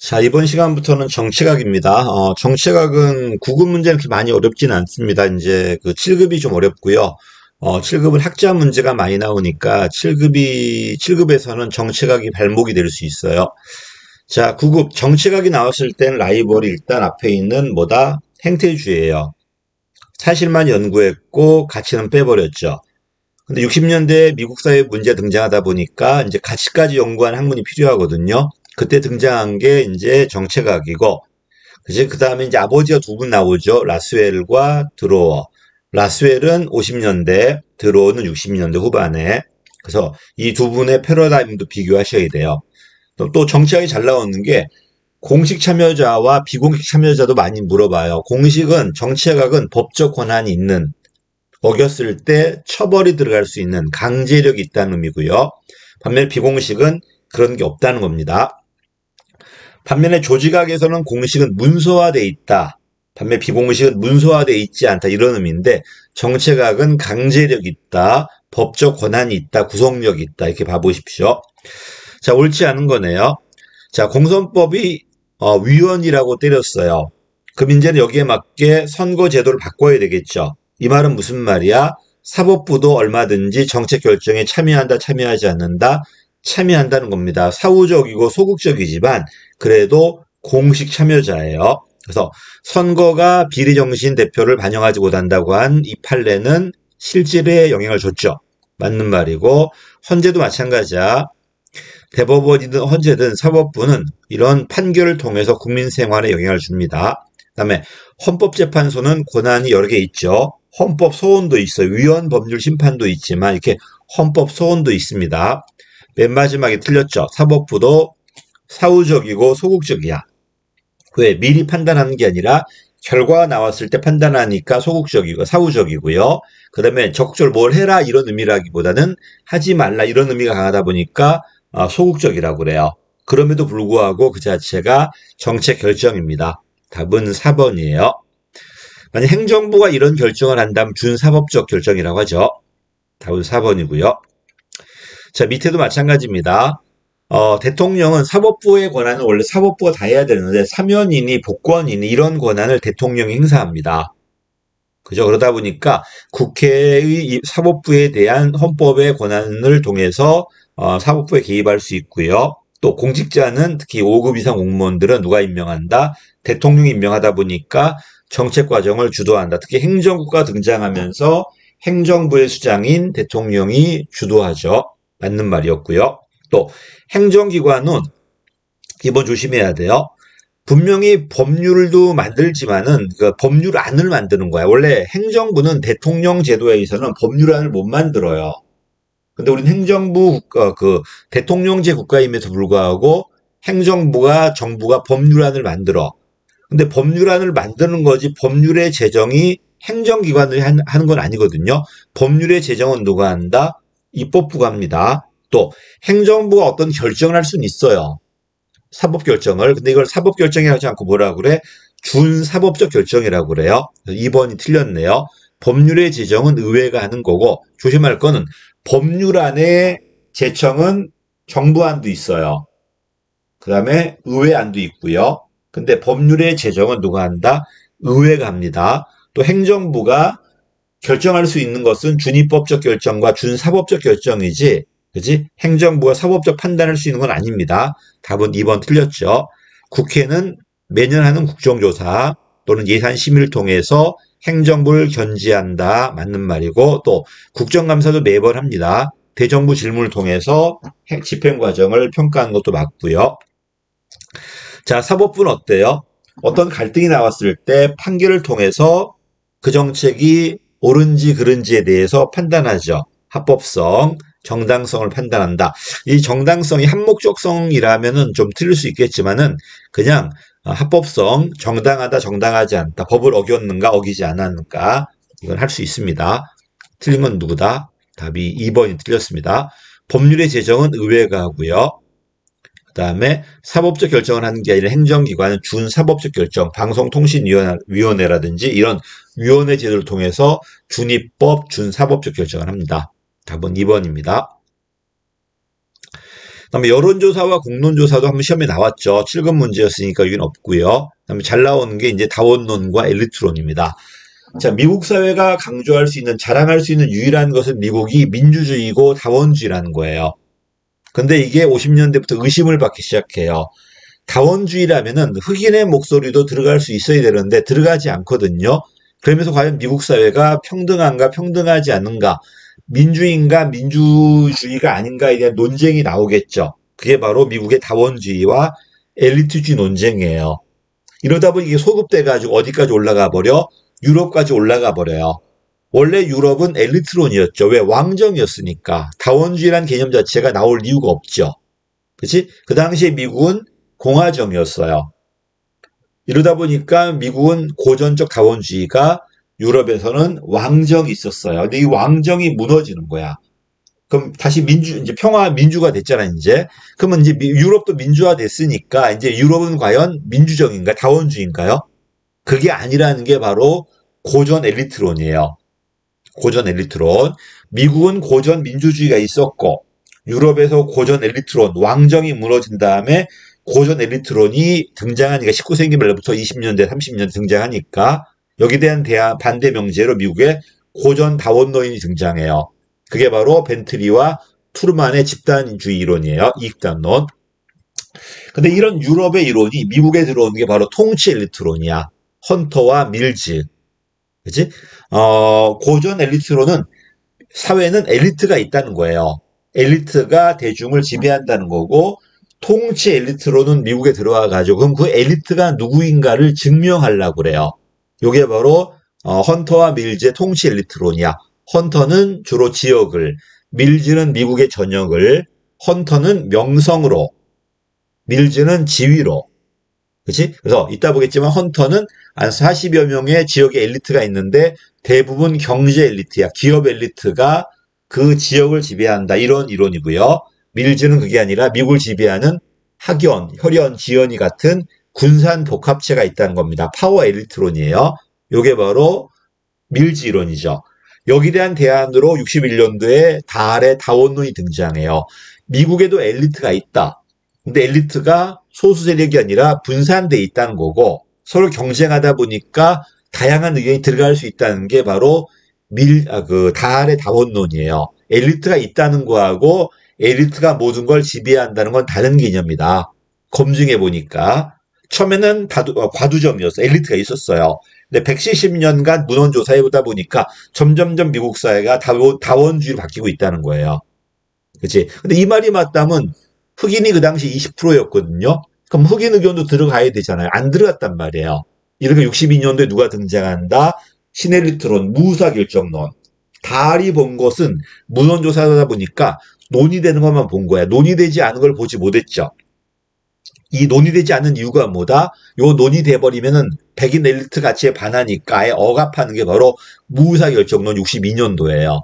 자, 이번 시간부터는 정치학입니다. 정치학은 국어 문제는 그렇게 많이 어렵진 않습니다. 이제 그 7급이 좀 어렵고요. 7급은 학자 문제가 많이 나오니까 7급에서는 정치학이 발목이 될 수 있어요. 자, 9급 정치학이 나왔을 땐 라이벌이 일단 앞에 있는 뭐다? 행태주의예요. 사실만 연구했고 가치는 빼버렸죠. 근데 60년대에 미국 사회 문제 등장하다 보니까 이제 가치까지 연구한 학문이 필요하거든요. 그때 등장한 게 이제 정책학이고, 그지? 그 다음에 이제 아버지가 두 분 나오죠. 라스웰과 드로어. 라스웰은 50년대, 드로어는 60년대 후반에. 그래서 이 두 분의 패러다임도 비교하셔야 돼요. 또 정치학이 잘 나오는 게 공식 참여자와 비공식 참여자도 많이 물어봐요. 공식은 정치학은 법적 권한이 있는, 어겼을 때 처벌이 들어갈 수 있는 강제력이 있다는 의미고요. 반면에 비공식은 그런 게 없다는 겁니다. 반면에 조직학에서는 공식은 문서화돼 있다. 반면에 비공식은 문서화돼 있지 않다. 이런 의미인데 정책학은 강제력이 있다. 법적 권한이 있다. 구속력이 있다. 이렇게 봐보십시오. 자, 옳지 않은 거네요. 자, 공선법이 위헌이라고 때렸어요. 그럼 이제는 여기에 맞게 선거 제도를 바꿔야 되겠죠. 이 말은 무슨 말이야? 사법부도 얼마든지 정책 결정에 참여한다, 참여하지 않는다, 참여한다는 겁니다. 사후적이고 소극적이지만 그래도 공식 참여자예요. 그래서 선거가 비례정신 대표를 반영하지 못한다고 한 이 판례는 실질에 영향을 줬죠. 맞는 말이고, 헌재도 마찬가지야. 대법원이든 헌재든 사법부는 이런 판결을 통해서 국민 생활에 영향을 줍니다. 그다음에 헌법재판소는 권한이 여러 개 있죠. 헌법 소원도 있어요. 위헌 법률 심판도 있지만 이렇게 헌법 소원도 있습니다. 맨 마지막에 틀렸죠. 사법부도 사후적이고 소극적이야. 왜? 미리 판단하는 게 아니라 결과가 나왔을 때 판단하니까 소극적이고 사후적이고요. 그다음에 적극적으로 뭘 해라 이런 의미라기보다는 하지 말라 이런 의미가 강하다 보니까 소극적이라고 그래요. 그럼에도 불구하고 그 자체가 정책 결정입니다. 답은 4번이에요. 만약 행정부가 이런 결정을 한다면 준사법적 결정이라고 하죠. 답은 4번이고요. 자, 밑에도 마찬가지입니다. 대통령은 사법부의 권한은 원래 사법부가 다 해야 되는데 사면이니 복권이니 이런 권한을 대통령이 행사합니다. 그죠? 그러다 보니까 국회의 사법부에 대한 헌법의 권한을 통해서 사법부에 개입할 수 있고요. 또 공직자는 특히 5급 이상 공무원들은 누가 임명한다? 대통령이 임명하다 보니까 정책 과정을 주도한다. 특히 행정부가 등장하면서 행정부의 수장인 대통령이 주도하죠. 맞는 말이었고요. 또 행정기관은 이번 조심해야 돼요. 분명히 법률도 만들지만은 그 법률안을 만드는 거야. 원래 행정부는 대통령 제도에 의해서는 법률안을 못 만들어요. 근데 우리는 행정부 그 대통령제 국가임에도 불구하고 행정부가 정부가 법률안을 만들어. 근데 법률안을 만드는 거지 법률의 제정이 행정기관들이 하는 건 아니거든요. 법률의 제정은 누가 한다? 입법부가 합니다. 또 행정부가 어떤 결정을 할 수는 있어요. 사법 결정을. 근데 이걸 사법 결정이라고 하지 않고 뭐라고 그래? 준사법적 결정이라고 그래요. 2번이 틀렸네요. 법률의 제정은 의회가 하는 거고 조심할 거는 법률안의 제청은 정부안도 있어요. 그 다음에 의회안도 있고요. 근데 법률의 제정은 누가 한다? 의회가 합니다. 또 행정부가 결정할 수 있는 것은 준입법적 결정과 준사법적 결정이지, 그지? 행정부가 사법적 판단할 수 있는 건 아닙니다. 답은 2번 틀렸죠. 국회는 매년 하는 국정조사 또는 예산심의를 통해서 행정부를 견지한다. 맞는 말이고, 또 국정감사도 매번 합니다. 대정부 질문을 통해서 집행과정을 평가하는 것도 맞고요. 자, 사법부는 어때요? 어떤 갈등이 나왔을 때 판결을 통해서 그 정책이 옳은지 그른지에 대해서 판단하죠. 합법성, 정당성을 판단한다. 이 정당성이 한목적성이라면은 좀 틀릴 수 있겠지만은 그냥 합법성, 정당하다, 정당하지 않다. 법을 어겼는가, 어기지 않았는가. 이건 할 수 있습니다. 틀린 건 누구다? 답이 2번이 틀렸습니다. 법률의 제정은 의회가 하고요. 그 다음에 사법적 결정을 하는 게 아니라 행정기관은 준사법적 결정, 방송통신위원회라든지 이런 위원회 제도를 통해서 준입법, 준사법적 결정을 합니다. 답은 2번입니다. 그다음에 여론조사와 공론조사도 한번 시험에 나왔죠. 7급 문제였으니까 여기는 없고요. 그다음에 잘 나오는 게 이제 다원론과 엘리트론입니다. 자, 미국 사회가 강조할 수 있는, 자랑할 수 있는 유일한 것은 미국이 민주주의고 다원주의라는 거예요. 근데 이게 50년대부터 의심을 받기 시작해요. 다원주의라면은 흑인의 목소리도 들어갈 수 있어야 되는데 들어가지 않거든요. 그러면서 과연 미국 사회가 평등한가 평등하지 않은가, 민주인가 민주주의가 아닌가에 대한 논쟁이 나오겠죠. 그게 바로 미국의 다원주의와 엘리트주의 논쟁이에요. 이러다 보니 이게 소급돼가지고 어디까지 올라가 버려? 유럽까지 올라가 버려요. 원래 유럽은 엘리트론이었죠. 왜? 왕정이었으니까. 다원주의란 개념 자체가 나올 이유가 없죠. 그치? 그 당시에 미국은 공화정이었어요. 이러다 보니까 미국은 고전적 다원주의가, 유럽에서는 왕정이 있었어요. 근데 이 왕정이 무너지는 거야. 그럼 다시 이제 평화 민주가 됐잖아, 이제. 그러면 이제 유럽도 민주화 됐으니까, 이제 유럽은 과연 민주정인가, 다원주의인가요? 그게 아니라는 게 바로 고전 엘리트론이에요. 고전 엘리트론. 미국은 고전 민주주의가 있었고, 유럽에서 고전 엘리트론, 왕정이 무너진 다음에 고전 엘리트론이 등장하니까, 19세기 말부터 20년대, 30년대 등장하니까, 여기에 대한 반대 명제로 미국의 고전 다원론이 등장해요. 그게 바로 벤틀리와 투르만의 집단주의 이론이에요. 이익단론. 근데 이런 유럽의 이론이 미국에 들어오는 게 바로 통치 엘리트론이야. 헌터와 밀즈. 그치? 고전 엘리트론은, 사회는 엘리트가 있다는 거예요. 엘리트가 대중을 지배한다는 거고, 통치 엘리트론은 미국에 들어와가지고, 그럼 그 엘리트가 누구인가를 증명하려고 그래요. 요게 바로, 헌터와 밀즈의 통치 엘리트론이야. 헌터는 주로 지역을, 밀즈는 미국의 전역을, 헌터는 명성으로, 밀즈는 지위로. 그치? 그래서 이따 보겠지만 헌터는 한 40여 명의 지역의 엘리트가 있는데 대부분 경제 엘리트야. 기업 엘리트가 그 지역을 지배한다. 이런 이론이고요. 밀즈는 그게 아니라 미국을 지배하는 학연, 혈연, 지연이 같은 군산 복합체가 있다는 겁니다. 파워 엘리트론이에요. 요게 바로 밀즈 이론이죠. 여기에 대한 대안으로 61년도에 달의 다원론이 등장해요. 미국에도 엘리트가 있다. 근데 엘리트가 소수 세력이 아니라 분산돼 있다는 거고, 서로 경쟁하다 보니까 다양한 의견이 들어갈 수 있다는 게 바로 달의 다원론이에요. 엘리트가 있다는 거하고 엘리트가 모든 걸 지배한다는 건 다른 개념이다. 검증해 보니까 처음에는 과두점이었어요. 엘리트가 있었어요. 근데 170년간 문헌조사해 보다 보니까 점점점 미국 사회가 다원주의로 바뀌고 있다는 거예요. 그치? 근데 이 말이 맞다면 흑인이 그 당시 20%였거든요. 그럼 흑인 의견도 들어가야 되잖아요. 안 들어갔단 말이에요. 이렇게 62년도에 누가 등장한다? 신엘리트론, 무사결정론. 달이 본 것은 문헌조사하다 보니까 논의되는 것만 본 거야. 논의되지 않은 걸 보지 못했죠. 이 논의되지 않는 이유가 뭐다? 요 논의돼 버리면은 백인 엘리트 가치에 반하니까 아예 억압하는 게 바로 무사결정론 62년도예요.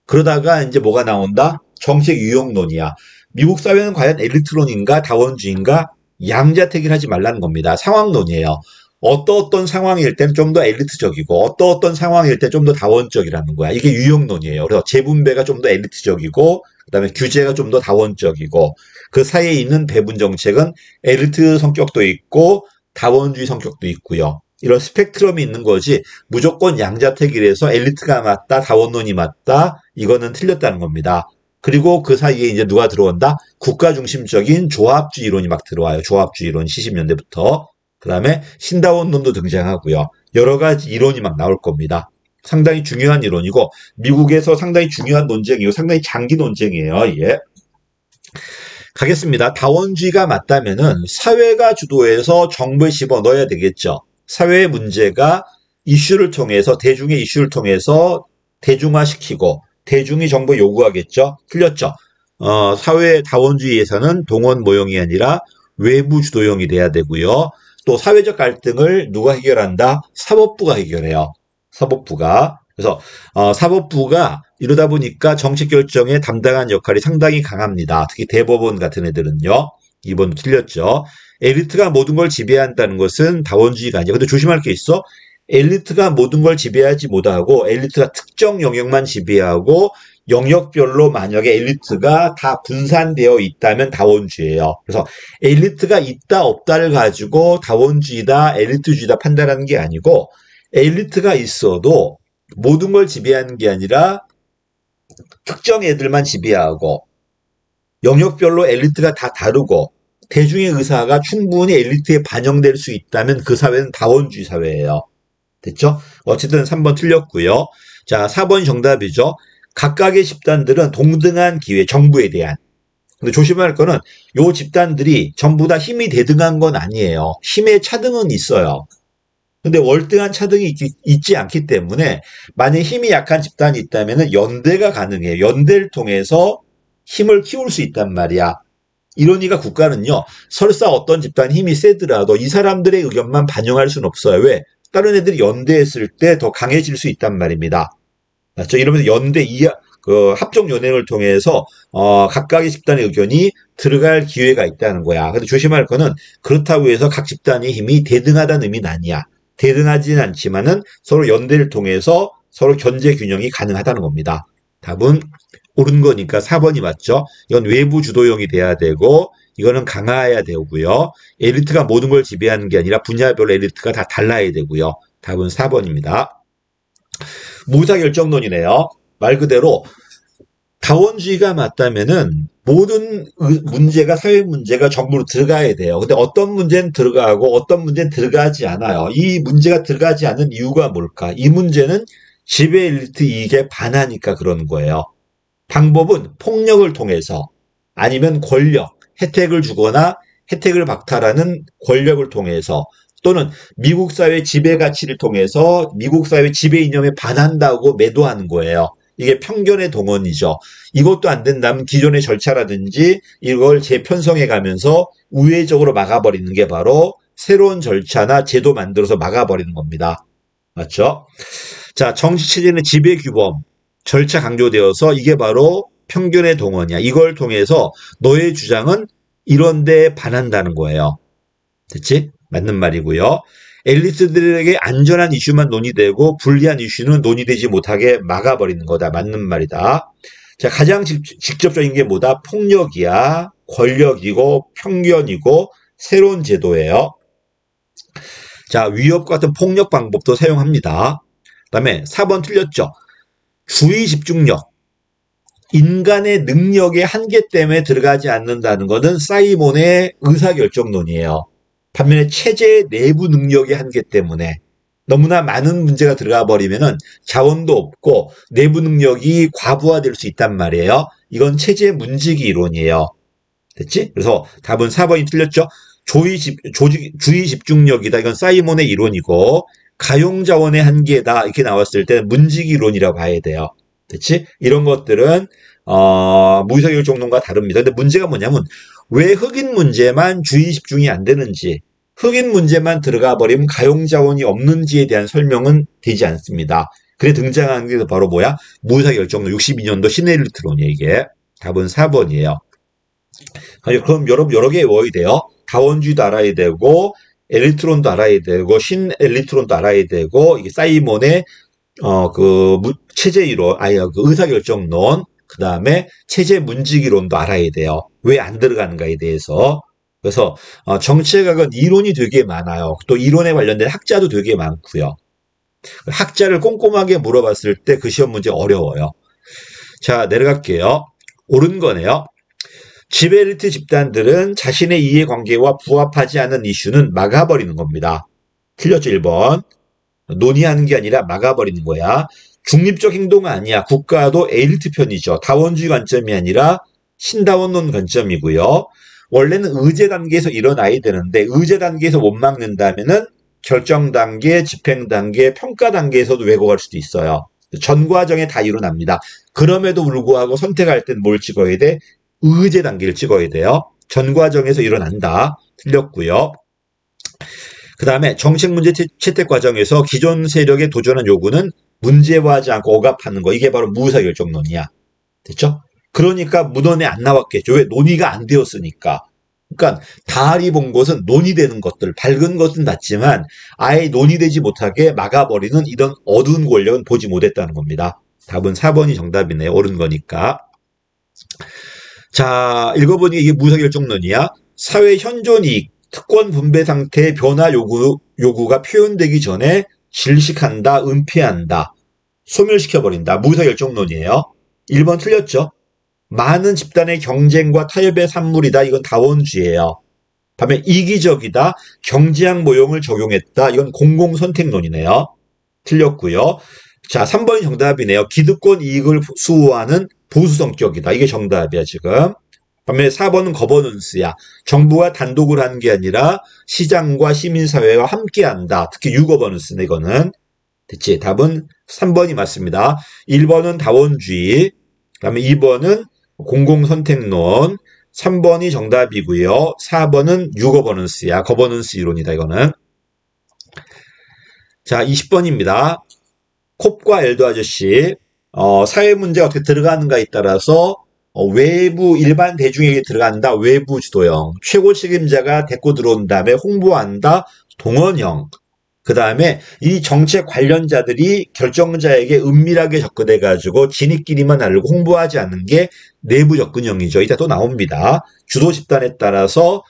그러다가 이제 뭐가 나온다? 정책 유형론이야. 미국 사회는 과연 엘리트론인가 다원주의인가? 양자택일 하지 말라는 겁니다. 상황론이에요. 어떤 상황일 때는 좀 더 엘리트적이고 어떤 상황일 때 좀 더 다원적이라는 거야. 이게 유형론이에요. 그래서 재분배가 좀 더 엘리트적이고 그다음에 규제가 좀 더 다원적이고 그 사이에 있는 배분 정책은 엘리트 성격도 있고 다원주의 성격도 있고요. 이런 스펙트럼이 있는 거지 무조건 양자택일에서 엘리트가 맞다, 다원론이 맞다 이거는 틀렸다는 겁니다. 그리고 그 사이에 이제 누가 들어온다? 국가 중심적인 조합주의 이론이 막 들어와요. 조합주의 이론 70년대부터. 그 다음에 신다원론도 등장하고요. 여러 가지 이론이 막 나올 겁니다. 상당히 중요한 이론이고 미국에서 상당히 중요한 논쟁이고 상당히 장기 논쟁이에요. 예. 가겠습니다. 다원주의가 맞다면은 사회가 주도해서 정부에 집어넣어야 되겠죠. 사회의 문제가 이슈를 통해서 대중의 이슈를 통해서 대중화시키고 대중이 정부 요구하겠죠. 틀렸죠. 사회 다원주의에서는 동원 모형이 아니라 외부 주도형이 돼야 되고요. 또 사회적 갈등을 누가 해결한다? 사법부가 해결해요. 사법부가. 그래서 사법부가 이러다 보니까 정책 결정에 담당한 역할이 상당히 강합니다. 특히 대법원 같은 애들은요. 이번도 틀렸죠. 엘리트가 모든 걸 지배한다는 것은 다원주의가 아니야. 근데 조심할 게 있어. 엘리트가 모든 걸 지배하지 못하고 엘리트가 특정 영역만 지배하고 영역별로 만약에 엘리트가 다 분산되어 있다면 다원주의예요. 그래서 엘리트가 있다 없다를 가지고 다원주의다 엘리트주의다 판단하는 게 아니고 엘리트가 있어도 모든 걸 지배하는 게 아니라 특정 애들만 지배하고 영역별로 엘리트가 다 다르고 대중의 의사가 충분히 엘리트에 반영될 수 있다면 그 사회는 다원주의 사회예요. 됐죠? 어쨌든 3번 틀렸고요. 자, 4번이 정답이죠. 각각의 집단들은 동등한 기회, 정부에 대한. 근데 조심해야 할 거는 요 집단들이 전부 다 힘이 대등한 건 아니에요. 힘의 차등은 있어요. 근데 월등한 차등이 있지 않기 때문에 만약 힘이 약한 집단이 있다면 연대가 가능해요. 연대를 통해서 힘을 키울 수 있단 말이야. 이러니까 국가는요. 설사 어떤 집단이 힘이 세더라도 이 사람들의 의견만 반영할 수는 없어요. 왜? 다른 애들이 연대했을 때 더 강해질 수 있단 말입니다. 맞죠? 이러면서 합종 연행을 통해서 각각의 집단의 의견이 들어갈 기회가 있다는 거야. 근데 조심할 거는 그렇다고 해서 각 집단의 힘이 대등하다는 의미는 아니야. 대등하지는 않지만은 서로 연대를 통해서 서로 견제 균형이 가능하다는 겁니다. 답은 옳은 거니까 4번이 맞죠? 이건 외부 주도형이 돼야 되고 이거는 강화해야 되고요. 엘리트가 모든 걸 지배하는 게 아니라 분야별로 엘리트가 다 달라야 되고요. 답은 4번입니다. 무사결정론이네요. 말 그대로 다원주의가 맞다면은 모든 문제가 사회 문제가 정부로 들어가야 돼요. 근데 어떤 문제는 들어가고 어떤 문제는 들어가지 않아요. 이 문제가 들어가지 않는 이유가 뭘까? 이 문제는 지배 엘리트 이익에 반하니까 그러는 거예요. 방법은 폭력을 통해서 아니면 권력, 혜택을 주거나 혜택을 박탈하는 권력을 통해서 또는 미국 사회 지배 가치를 통해서 미국 사회 지배 이념에 반한다고 매도하는 거예요. 이게 편견의 동원이죠. 이것도 안 된다면 기존의 절차라든지 이걸 재편성해 가면서 우회적으로 막아버리는 게 바로 새로운 절차나 제도 만들어서 막아버리는 겁니다. 맞죠? 자, 정치체제는 지배규범, 절차 강조되어서 이게 바로 편견의 동원이야. 이걸 통해서 너의 주장은 이런 데 반한다는 거예요. 됐지? 맞는 말이고요. 엘리트들에게 안전한 이슈만 논의되고 불리한 이슈는 논의되지 못하게 막아버리는 거다. 맞는 말이다. 자, 가장 직접적인 게 뭐다? 폭력이야. 권력이고 편견이고 새로운 제도예요. 자, 위협 같은 폭력 방법도 사용합니다. 그다음에 4번 틀렸죠. 주의 집중력. 인간의 능력의 한계 때문에 들어가지 않는다는 것은 사이몬의 의사결정론이에요. 반면에 체제의 내부 능력의 한계 때문에 너무나 많은 문제가 들어가 버리면은 자원도 없고 내부 능력이 과부하될 수 있단 말이에요. 이건 체제 문지기 이론이에요. 됐지? 그래서 답은 4번이 틀렸죠. 주의 집중력이다. 이건 사이몬의 이론이고 가용자원의 한계다. 이렇게 나왔을 때는 문지기 이론이라고 봐야 돼요. 됐지? 이런 것들은 무의사결정론과 다릅니다. 근데 문제가 뭐냐면 왜 흑인 문제만 주의 집중이 안 되는지, 흑인 문제만 들어가 버리면 가용자원이 없는지에 대한 설명은 되지 않습니다. 그래 등장하는 게 바로 뭐야? 무의사결정론 62년도 시네일리트론이에요. 이게 답은 4번이에요. 그럼 여러 개 외워야 돼요. 다원주의도 알아야 되고 엘리트론도 알아야 되고 신엘리트론도 알아야 되고 이게 사이몬의 체제 이론, 의사결정론, 그 다음에 체제 문지기론도 알아야 돼요. 왜 안 들어가는가에 대해서. 그래서 정치학은 이론이 되게 많아요. 또 이론에 관련된 학자도 되게 많고요. 학자를 꼼꼼하게 물어봤을 때 그 시험 문제 어려워요. 자, 내려갈게요. 옳은 거네요. 지배 엘리트 집단들은 자신의 이해관계와 부합하지 않는 이슈는 막아버리는 겁니다. 틀렸죠, 1번. 논의하는 게 아니라 막아버리는 거야. 중립적 행동은 아니야. 국가도 엘리트 편이죠. 다원주의 관점이 아니라 신다원론 관점이고요. 원래는 의제 단계에서 일어나야 되는데 의제 단계에서 못 막는다면은 결정 단계, 집행 단계, 평가 단계에서도 왜곡할 수도 있어요. 전 과정에 다 일어납니다. 그럼에도 불구하고 선택할 땐 뭘 찍어야 돼? 의제 단계를 찍어야 돼요. 전 과정에서 일어난다. 틀렸고요. 그 다음에 정책 문제 채택 과정에서 기존 세력에 도전한 요구는 문제화하지 않고 억압하는 거. 이게 바로 무의사결정론이야. 됐죠? 그러니까 문헌에 안 나왔겠죠. 왜? 논의가 안 되었으니까. 그러니까 다알이 본 것은 논의되는 것들, 밝은 것은 봤지만 아예 논의되지 못하게 막아버리는 이런 어두운 권력은 보지 못했다는 겁니다. 답은 4번이 정답이네요. 옳은 거니까. 자, 읽어보니 이게 무사결정론이야. 사회 현존 이익, 특권 분배 상태의 변화 요구가 표현되기 전에 질식한다, 은폐한다, 소멸시켜버린다. 무사결정론이에요. 1번 틀렸죠? 많은 집단의 경쟁과 타협의 산물이다. 이건 다원주의예요. 다음에 이기적이다. 경제학 모형을 적용했다. 이건 공공선택론이네요. 틀렸고요. 자, 3번이 정답이네요. 기득권 이익을 수호하는 보수 성격이다. 이게 정답이야, 지금. 반면에 4번은 거버넌스야. 정부가 단독으로 하는 게 아니라 시장과 시민사회와 함께 한다. 특히 유거버넌스네, 이거는. 됐지? 답은 3번이 맞습니다. 1번은 다원주의, 그 다음에 2번은 공공선택론, 3번이 정답이고요. 4번은 유거버넌스야. 거버넌스 이론이다, 이거는. 자, 20번입니다. 콥과 엘도 아저씨. 사회 문제가 어떻게 들어가는가에 따라서 외부 일반 대중에게 들어간다. 외부 주도형. 최고 책임자가 데리고 들어온 다음에 홍보한다. 동원형. 그 다음에 이 정책 관련자들이 결정자에게 은밀하게 접근해가지고 지네끼리만 알고 홍보하지 않는 게 내부 접근형이죠. 이따 또 나옵니다. 주도 집단에 따라서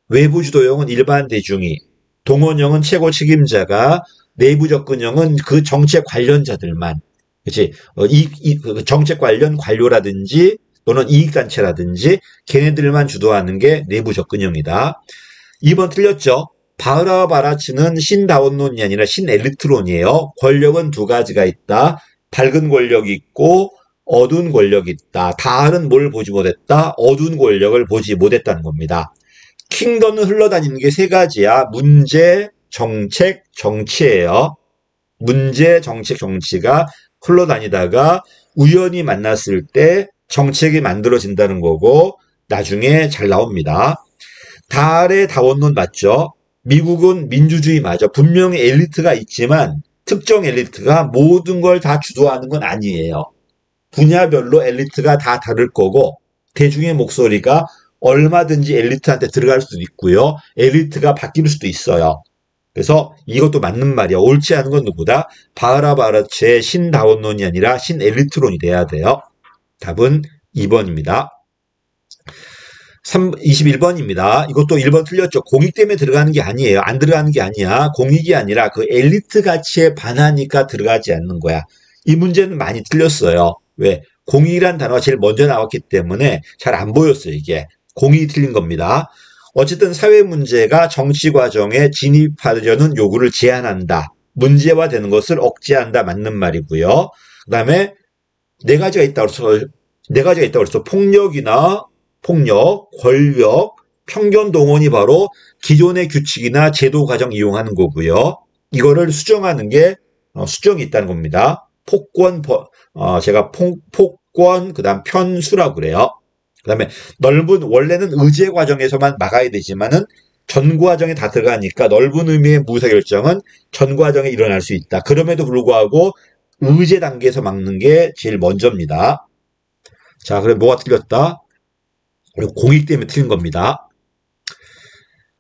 외부 주도형은 일반 대중이, 동원형은 최고 책임자가, 내부 접근형은 그 정책 관련자들만, 그치? 그 정책 관련 관료라든지 또는 이익단체라든지 걔네들만 주도하는 게 내부 접근형이다. 2번 틀렸죠? 바흐라와 바라츠는 신다원론이 아니라 신엘리트론이에요. 권력은 두 가지가 있다. 밝은 권력이 있고 어두운 권력이 있다. 다른 뭘 보지 못했다? 어두운 권력을 보지 못했다는 겁니다. 킹덤은 흘러다니는 게 세 가지야. 문제, 정책, 정치예요. 문제, 정책, 정치가 흘러다니다가 우연히 만났을 때 정책이 만들어진다는 거고 나중에 잘 나옵니다. 달의 다원론 맞죠? 미국은 민주주의 맞아. 분명히 엘리트가 있지만 특정 엘리트가 모든 걸 다 주도하는 건 아니에요. 분야별로 엘리트가 다 다를 거고 대중의 목소리가 얼마든지 엘리트한테 들어갈 수도 있고요. 엘리트가 바뀔 수도 있어요. 그래서 이것도 맞는 말이야. 옳지 않은 건 누구다? 바흐라 바라츠의 신다원론이 아니라 신엘리트론이 돼야 돼요. 답은 2번입니다. 21번입니다. 이것도 1번 틀렸죠. 공익 때문에 들어가는 게 아니에요. 안 들어가는 게 아니야. 공익이 아니라 그 엘리트 가치에 반하니까 들어가지 않는 거야. 이 문제는 많이 틀렸어요. 왜? 공익이란 단어가 제일 먼저 나왔기 때문에 잘 안 보였어요, 이게. 공익이 틀린 겁니다. 어쨌든 사회 문제가 정치 과정에 진입하려는 요구를 제한한다. 문제화되는 것을 억제한다. 맞는 말이고요. 그 다음에 네 가지가 있다고 해서 폭력이나 폭력, 권력, 편견 동원이 바로 기존의 규칙이나 제도 과정 이용하는 거고요. 이거를 수정하는 게 수정이 있다는 겁니다. 폭권, 제가 폭권, 그 다음 편수라고 그래요. 그 다음에 넓은, 원래는 의제 과정에서만 막아야 되지만은 전 과정에 다 들어가니까 넓은 의미의 무사결정은 전 과정에 일어날 수 있다. 그럼에도 불구하고 의제 단계에서 막는 게 제일 먼저입니다. 자, 그럼 뭐가 틀렸다? 공익 때문에 틀린 겁니다.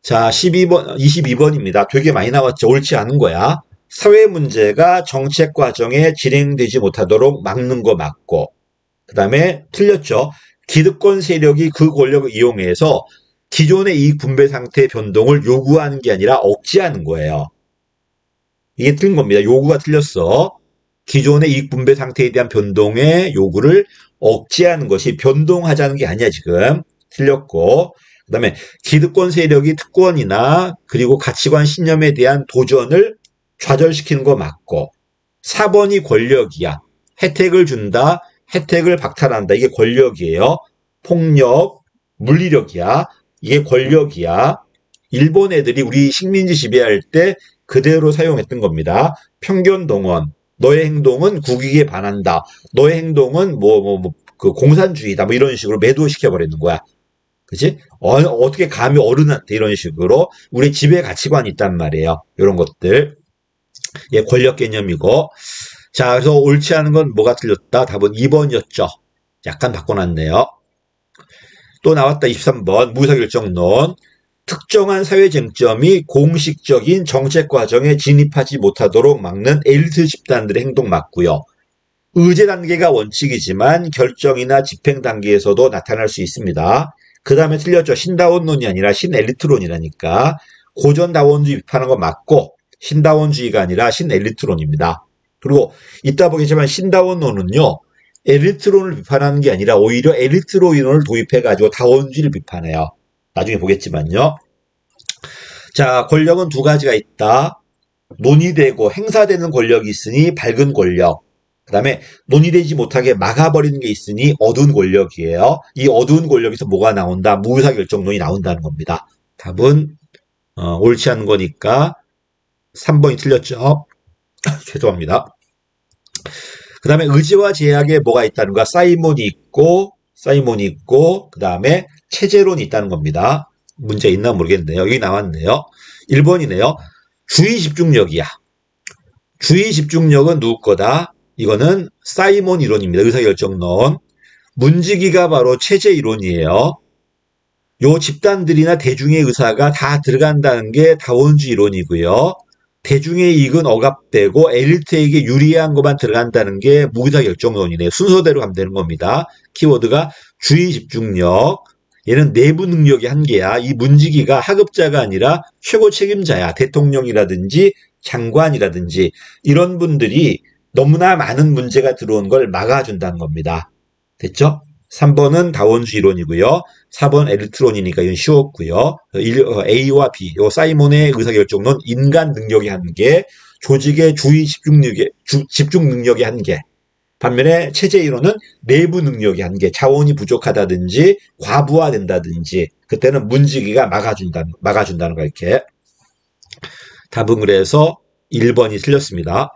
자, 22번입니다. 되게 많이 나왔죠. 옳지 않은 거야. 사회 문제가 정책 과정에 진행되지 못하도록 막는 거 맞고, 그 다음에 틀렸죠. 기득권 세력이 그 권력을 이용해서 기존의 이익 분배 상태의 변동을 요구하는 게 아니라 억제하는 거예요. 이게 틀린 겁니다. 요구가 틀렸어. 기존의 이익 분배 상태에 대한 변동의 요구를 억제하는 것이 변동하자는 게 아니야, 지금. 틀렸고. 그 다음에 기득권 세력이 특권이나 그리고 가치관 신념에 대한 도전을 좌절시키는 거 맞고. 4번이 권력이야. 혜택을 준다. 혜택을 박탈한다. 이게 권력이에요. 폭력, 물리력이야. 이게 권력이야. 일본 애들이 우리 식민지 지배할 때 그대로 사용했던 겁니다. 편견 동원. 너의 행동은 국익에 반한다. 너의 행동은 그 공산주의다. 뭐 이런 식으로 매도시켜버리는 거야. 그치? 어떻게 감히 어른한테 이런 식으로 우리 지배 가치관이 있단 말이에요. 이런 것들. 예, 권력 개념이고. 자, 그래서 옳지 않은 건 뭐가 틀렸다? 답은 2번이었죠. 약간 바꿔놨네요. 또 나왔다. 23번. 무사결정론. 특정한 사회 쟁점이 공식적인 정책 과정에 진입하지 못하도록 막는 엘리트 집단들의 행동 맞고요. 의제 단계가 원칙이지만 결정이나 집행 단계에서도 나타날 수 있습니다. 그 다음에 틀렸죠. 신다원론이 아니라 신엘리트론이라니까. 고전다원주의 비판한 거 맞고 신다원주의가 아니라 신엘리트론입니다. 그리고 이따 보겠지만 신다원론은요. 엘리트론을 비판하는 게 아니라 오히려 엘리트론을 도입해가지고 다원주의를 비판해요. 나중에 보겠지만요. 자, 권력은 두 가지가 있다. 논의되고 행사되는 권력이 있으니 밝은 권력. 그 다음에 논의되지 못하게 막아버리는 게 있으니 어두운 권력이에요. 이 어두운 권력에서 뭐가 나온다? 무의사결정론이 나온다는 겁니다. 답은 옳지 않은 거니까 3번이 틀렸죠. 죄송합니다. 그 다음에 의지와 제약에 뭐가 있다는 거야? 사이몬이 있고 그 다음에 체제론이 있다는 겁니다. 문제 있나 모르겠네요. 여기 나왔네요. 1번이네요. 주의 집중력이야. 주의 집중력은 누구 거다? 이거는 사이몬 이론입니다. 의사결정론. 문지기가 바로 체제 이론이에요. 요 집단들이나 대중의 의사가 다 들어간다는 게 다원주의 이론이고요. 대중의 이익은 억압되고 엘리트에게 유리한 것만 들어간다는 게 무의사결정론이네요. 순서대로 가면 되는 겁니다. 키워드가 주의 집중력. 얘는 내부 능력의 한계야. 이 문지기가 하급자가 아니라 최고 책임자야. 대통령이라든지 장관이라든지 이런 분들이 너무나 많은 문제가 들어온 걸 막아준다는 겁니다. 됐죠? 3번은 다원주의 이론이고요. 4번 엘리트론이니까 이건 쉬웠고요. A와 B, 요 사이몬의 의사결정론, 인간 능력의 한계, 조직의 주의 집중 능력의 한계. 반면에 체제 이론은 내부 능력의 한계, 자원이 부족하다든지 과부하된다든지 그때는 문지기가 막아준다는 거 이렇게. 답은 그래서 1번이 틀렸습니다.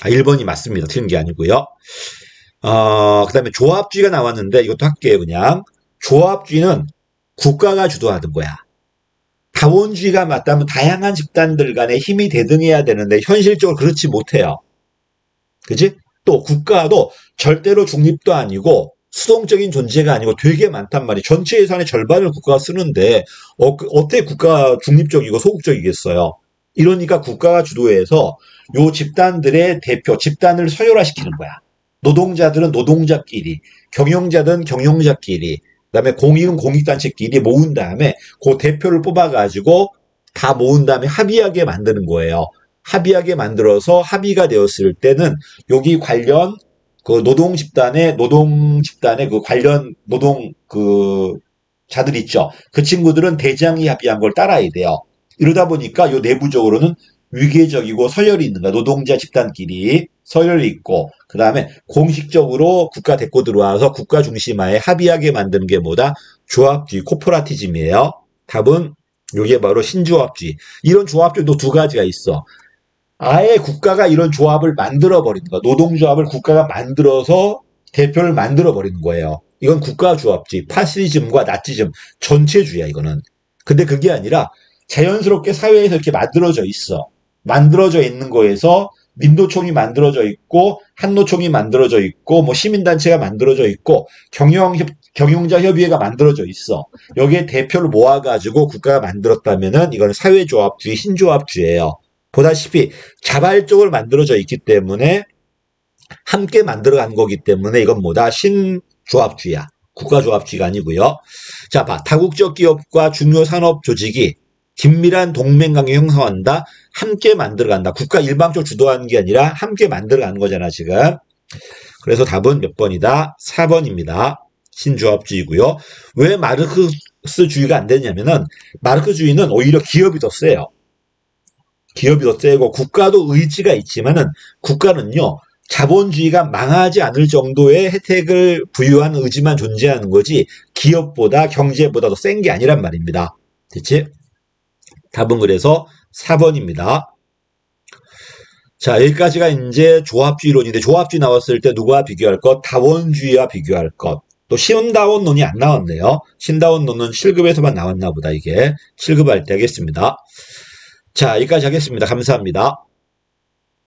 1번이 맞습니다. 틀린 게 아니고요. 그 다음에 조합주의가 나왔는데 이것도 할게요. 그냥 조합주의는 국가가 주도하는 거야. 다원주의가 맞다면 다양한 집단들 간에 힘이 대등해야 되는데 현실적으로 그렇지 못해요. 그치? 또 국가도 절대로 중립도 아니고 수동적인 존재가 아니고 되게 많단 말이에요. 전체 예산의 절반을 국가가 쓰는데 어떻게 국가가 중립적이고 소극적이겠어요. 이러니까 국가가 주도해서 요 집단들의 대표, 집단을 서열화시키는 거야. 노동자들은 노동자끼리, 경영자들은 경영자끼리, 그다음에 공익은 공익단체끼리 모은 다음에 그 대표를 뽑아가지고 다 모은 다음에 합의하게 만드는 거예요. 합의하게 만들어서 합의가 되었을 때는 여기 관련 그 노동 집단의 그 관련 노동 그 자들 있죠. 그 친구들은 대장이 합의한 걸 따라야 돼요. 이러다 보니까 요 내부적으로는 위계적이고 서열이 있는 거야. 노동자 집단끼리 서열이 있고 그 다음에 공식적으로 국가 데리고 들어와서 국가 중심화에 합의하게 만드는 게 뭐다? 조합주의, 코퍼라티즘이에요. 답은 이게 바로 신조합주의. 이런 조합주의도 두 가지가 있어. 아예 국가가 이런 조합을 만들어버리는 거야. 노동조합을 국가가 만들어서 대표를 만들어버리는 거예요. 이건 국가조합주의, 파시즘과 나치즘 전체주의야 이거는. 근데 그게 아니라 자연스럽게 사회에서 이렇게 만들어져 있어. 만들어져 있는 거에서 민노총이 만들어져 있고 한노총이 만들어져 있고 뭐 시민단체가 만들어져 있고 경영자 협의회가 만들어져 있어. 여기에 대표를 모아가지고 국가가 만들었다면은 이건 사회조합주의, 신조합주의예요. 보다시피 자발적으로 만들어져 있기 때문에 함께 만들어간 거기 때문에 이건 뭐다? 신조합주의야. 국가조합주의가 아니고요. 자, 봐. 다국적 기업과 중요 산업 조직이 긴밀한 동맹관계 형성한다. 함께 만들어간다. 국가 일방적으로 주도하는 게 아니라 함께 만들어가는 거잖아 지금. 그래서 답은 몇 번이다? 4번입니다. 신조합주의고요. 왜 마르크스주의가 안 되냐면은 마르크스주의는 오히려 기업이 더 세요. 기업이 더 세고 국가도 의지가 있지만은 국가는요. 자본주의가 망하지 않을 정도의 혜택을 부여한 의지만 존재하는 거지 기업보다 경제보다 더 센 게 아니란 말입니다. 됐지? 답은 그래서 4번입니다. 자, 여기까지가 이제 조합주의론인데 조합주의 나왔을 때 누구와 비교할 것? 다원주의와 비교할 것. 또 신다원론이 안 나왔네요. 신다원론은 7급에서만 나왔나 보다 이게. 7급 할 때 하겠습니다. 자, 여기까지 하겠습니다. 감사합니다.